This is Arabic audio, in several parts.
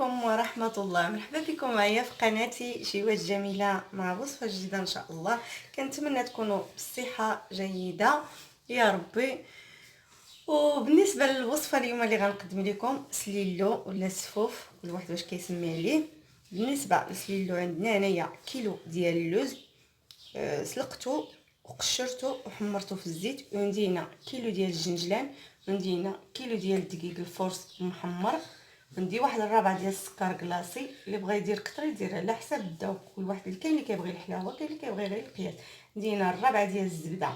عليكم ورحمة الله. مرحبا بكم معايا في قناتي شيوات جميلة مع وصفة جديدة ان شاء الله. كنتمنى تكونوا بصحة جيدة يا ربي. وبالنسبة للوصفة اليوم اللي غنقدم لكم سليلو ولا سفوف كل واحد واش كيسمي عليه. بالنسبة للسليلو عندنا هنايا كيلو ديال اللوز، سلقته وقشرته وحمرته في الزيت. وعندي هنا كيلو ديال الجنجلان، وعندي هنا كيلو ديال الدقيق الفورس محمر، عندي واحد الربعه ديال السكر كلاصي. اللي بغى يدير كتر يدير على حساب الذوق، كل واحد اللي كاين اللي كيبغي الحلاوه كاين اللي كيبغي غير القياس. عندي هنا الربعه ديال الزبده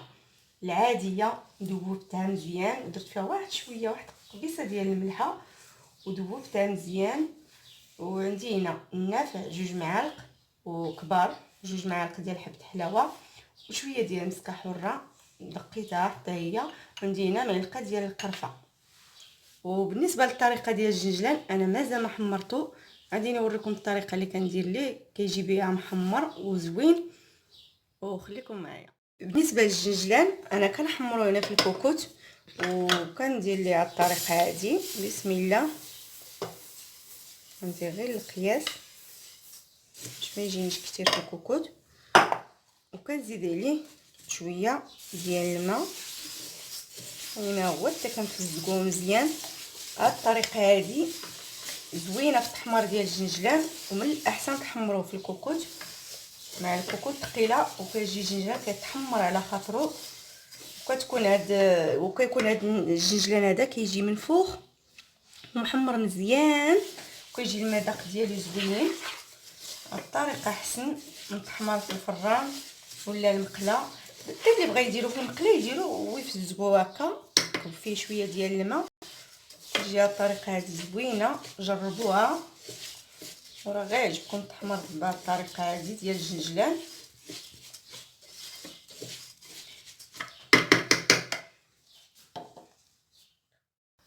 العاديه ذوبتها مزيان ودرت فيها واحد شويه واحد قبيصه ديال الملحه وذوبتها مزيان. وعندي هنا النافع جوج معالق وكبار، جوج معالق ديال حبه حلاوه وشويه ديال مسكه حره دقيتها حتى هي. عندي هنا معلقه ديال القرفه. وبالنسبه للطريقه ديال الجنجلان انا مازال ما حمرته، غادي نوريكم الطريقه اللي كندير ليه كيجي بها محمر وزوين وخليكم معايا. بالنسبه للجنجلان انا كنحمرو هنا في الكوكوت وكندير ليه على الطريقه هذه. بسم الله، ندير غير القياس باش ما يجينيش كثير في الكوكوت، وكنزيد عليه شويه ديال الماء. هنا هو حتى كنفزقوه مزيان. هاد الطريقه هذه زوينه في التحمير ديال الجنجلان، ومن الاحسن تحمروه في الكوكوت مع الكوكوت ثقيله، وكيجي الجنجلان كيتحمر على خاطرو، وكتكون وكيكون هاد الجنجلان هذا كيجي من فوق محمر مزيان، وكيجي المذاق ديالو زوين. الطريقه احسن من التحمير في الفران ولا المقله. اللي بغى يديرو في المقله يديرو ويفزقوه هكا فيه شويه ديال الماء. تجي هاد الطريقه هذه زوينه، جربوها وراه غيعجبكم التحمير بهاد الطريقه هذه ديال الجنجلان.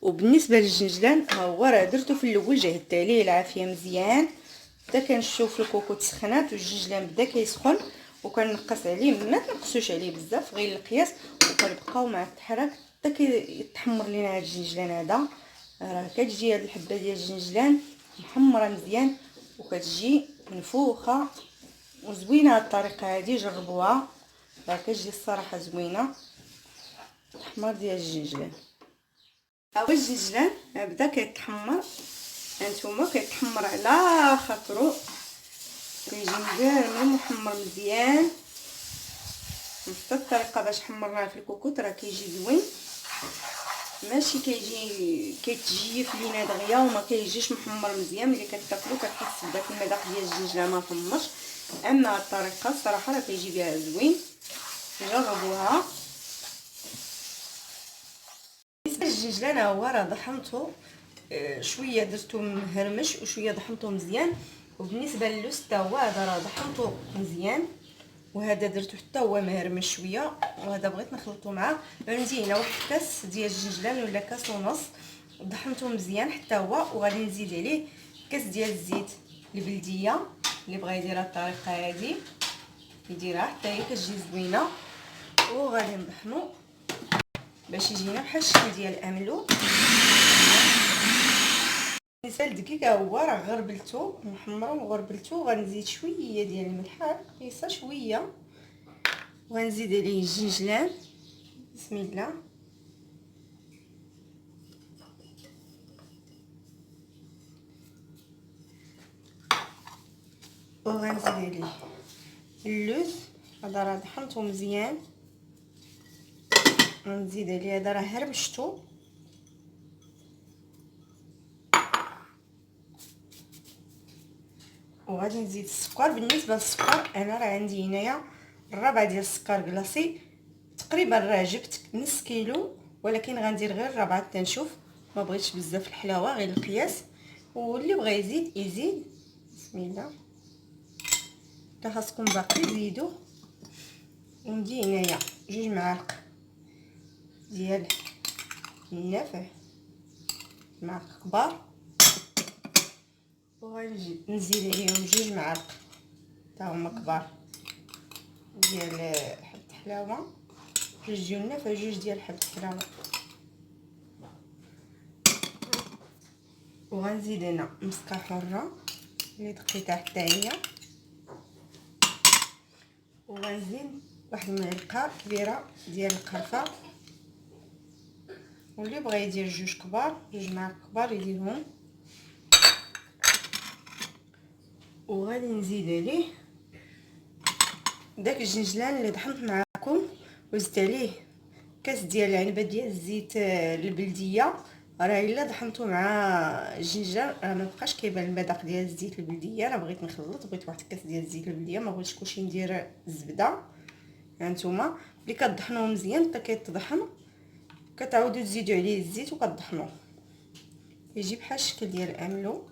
وبالنسبه للجنجلان ها هو راه درتو في الاول، جهدت عليه العافيه مزيان حتى كنشوف الكوكوت سخنات والجنجلان بدا كيسخن، وكنقص عليه ما تنقصوش عليه بزاف غير القياس، وكنبقاو مع التحراك حتى كيتحمر لينا هاد الجنجلان هذا. راه كتجي هاد الحبه ديال الجنجلان محمره مزيان وكتجي منفوخه وزوينه. هاد الطريقه هذه جربوها راه كتجي الصراحه زوينه التحمير ديال الجنجلان. هاو الجنجلان بدا كيتحمر، هانتوما كيتحمر على خاطرو كيجي مزيان محمر مزيان. نفس الطريقه باش حمرناه في الكوكوت راه كيجي زوين، ماشي كيتجيف لينا دغيا وما كيجيش محمر مزيان. ملي كتاكلو كتحس بداك المذاق ديال الجنجلان ما محمرش. اما هاد الطريقه الصراحه راه كيجي بها زوين، جربوها. بالنسبه للجنجلان هو راه ضحنته شويه درتو مهرمش وشويه ضحنته مزيان. وبالنسبه للوز حتى هو هذا راه ضحنته مزيان، وهذا درتو حتى هو مهرمش شويه، وهذا بغيت نخلطو معاه. عندي هنا واحد كاس ديال الجنجلان ولا كاس ونص ضحنته مزيان حتى هو، وغادي نزيد عليه كاس ديال الزيت البلديه. اللي بغى يديرها الطريقه هذه يديرها حتى هي كتجي زوينه. وغادي نطحنو باش يجينا بحال الشكل ديال الاملو. بالنسبه للدقيق هو راه غربلتو محمر وغربلتو، غنزيد شويه ديال الملح قيصه شويه، وغنزيد عليه الجنجلان. بسم الله، وغنزيد عليه اللوز هذا راه طحنته مزيان، غنزيد عليه هذا راه هرمشتو، وغادي نزيد السكر. بالنسبه للسكر انا راه عندي هنايا الربعه ديال السكر كلاصي، تقريبا راه جبت نص كيلو، ولكن غندير غير الربعه حتى نشوف، ما بغيتش بزاف الحلاوه غير القياس. واللي بغى يزيد يزيد. بسم الله، حتى خاصكم باقي تزيدوا. وندي هنايا جوج معالق ديال النافع معالق كبار، وغنجي نزيد عليهم جوج معالق حتى هما كبار ديال حبه حلاوه، جوج ديال النافع جوج ديال حبه حلاوه. وغنزيد هنا مسكه حره اللي دقيتها حتى هي، وغنزيد واحد المعلقه كبيره ديال القرفه، واللي بغى يدير جوج معالق كبار يديرهم. وغادي نزيد عليه داك الجنجلان اللي طحنت معاكم، وزدت عليه كاس ديال العنبه ديال الزيت البلديه. راه الا طحنتو مع الجنجان راه ما بقاش كيبان المذاق ديال الزيت البلديه. انا بغيت نخلط، بغيت واحد الكاس ديال الزيت البلديه، ما بغيتش كلشي ندير الزبده. هانتوما ملي كطحنوه مزيان بقى كيطحن، كتعاودوا تزيدوا عليه الزيت وكطحنوه يجي بحال الشكل ديال الاملو.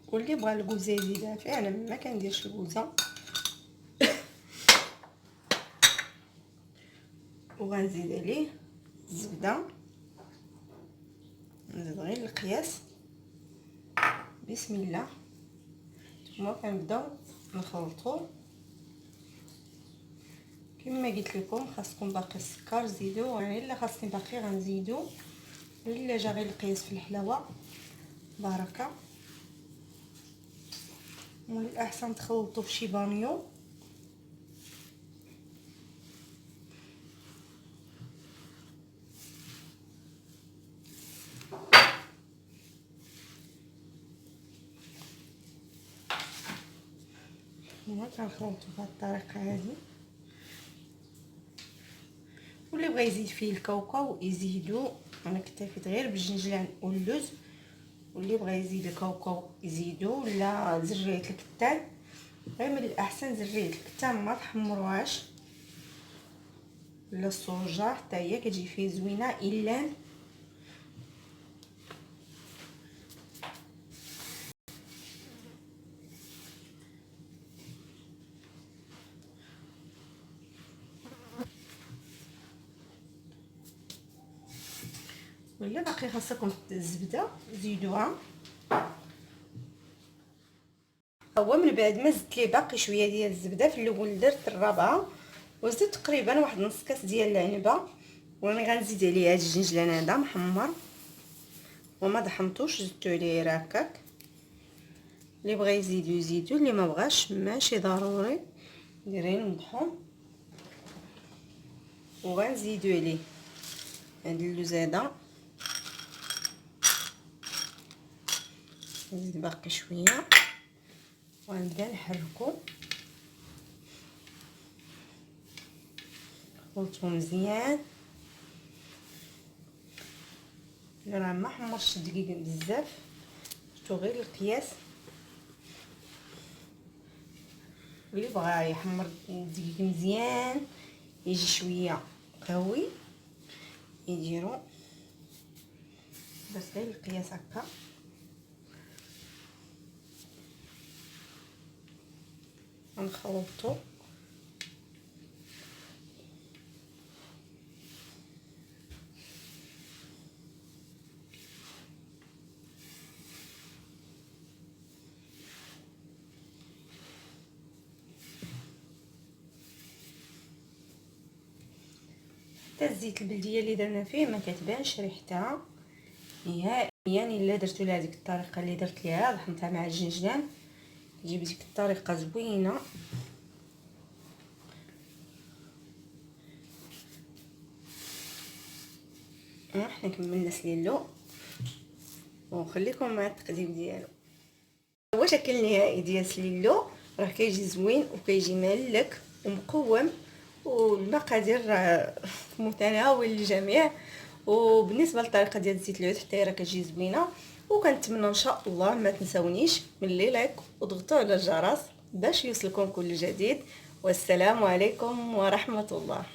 واللي بغى الكوزه يزيدها فيه، انا ما كنديرش الكوزه. وغنزيد عليه الزبده، نزيد غير القياس. بسم الله. ثم كنبداو نخلطو كما قلت لكم. خاصكم باقي السكر زيدوا، يعني الا خاصني باقي غنزيدو، الا جا غير القياس في الحلاوه بركه. والاحسن تخلطوا بشي بانيو. كنخلطو بهذه الطريقه هذه. واللي بغى يزيد فيه الكاوكاو يزيدو، انا كتفيت غير بالجنجلان واللوز. واللي بغى يزيد الكاوكاو يزيدو، ولا زريعه الكتان. غير من الاحسن زريعه الكتان ما تحمروهاش، ولا الصوجه حتى هي كتجي فيه زوينه. الا ولا باقي خاصكم الزبده زيدوها. هو من بعد ما زدت ليه باقي شويه ديال الزبده، في الاول درت الرابعه وزدت تقريبا واحد نص كاس ديال العنبه. وانا غنزيد عليه هاد الجنجلان هذا محمر وما ضحمتوش، زدتو عليه غير هكاك. اللي بغى يزيدو يزيدو، اللي ما بغاش ماشي ضروري دايرين مطحون. وغنزيدو عليه هاد اللوز هذا، نزيد باقي شويه وغنبدا نحركو. خلطو مزيان. راه ما حمرش الدقيق بزاف، درتو غير القياس. واللي بغى يحمر الدقيق مزيان يجي شويه قوي يديرو. درت غير القياس هكا. غنخلطو حتى الزيت البلديه اللي درنا فيه ما كتبانش ريحتها نهائيا. الا درتو لها ديك الطريقه اللي درت ليها، ضحمتها مع الجنجلان، تجيب ديك الطريقه زوينه. حنا كملنا سليلو وخليكم مع التقديم ديالو. هو شكل نهائي ديال سليلو، راه كيجي زوين وكيجي مالك ومقوم، والمقادير في متناول الجميع. وبالنسبه للطريقه ديال زيت العود حتى هي راه كتجي زوينه. وكنتمنى ان شاء الله ما تنساونيش من لي لايك وضغطوا على الجرس باش يوصلكم كل جديد. والسلام عليكم ورحمه الله.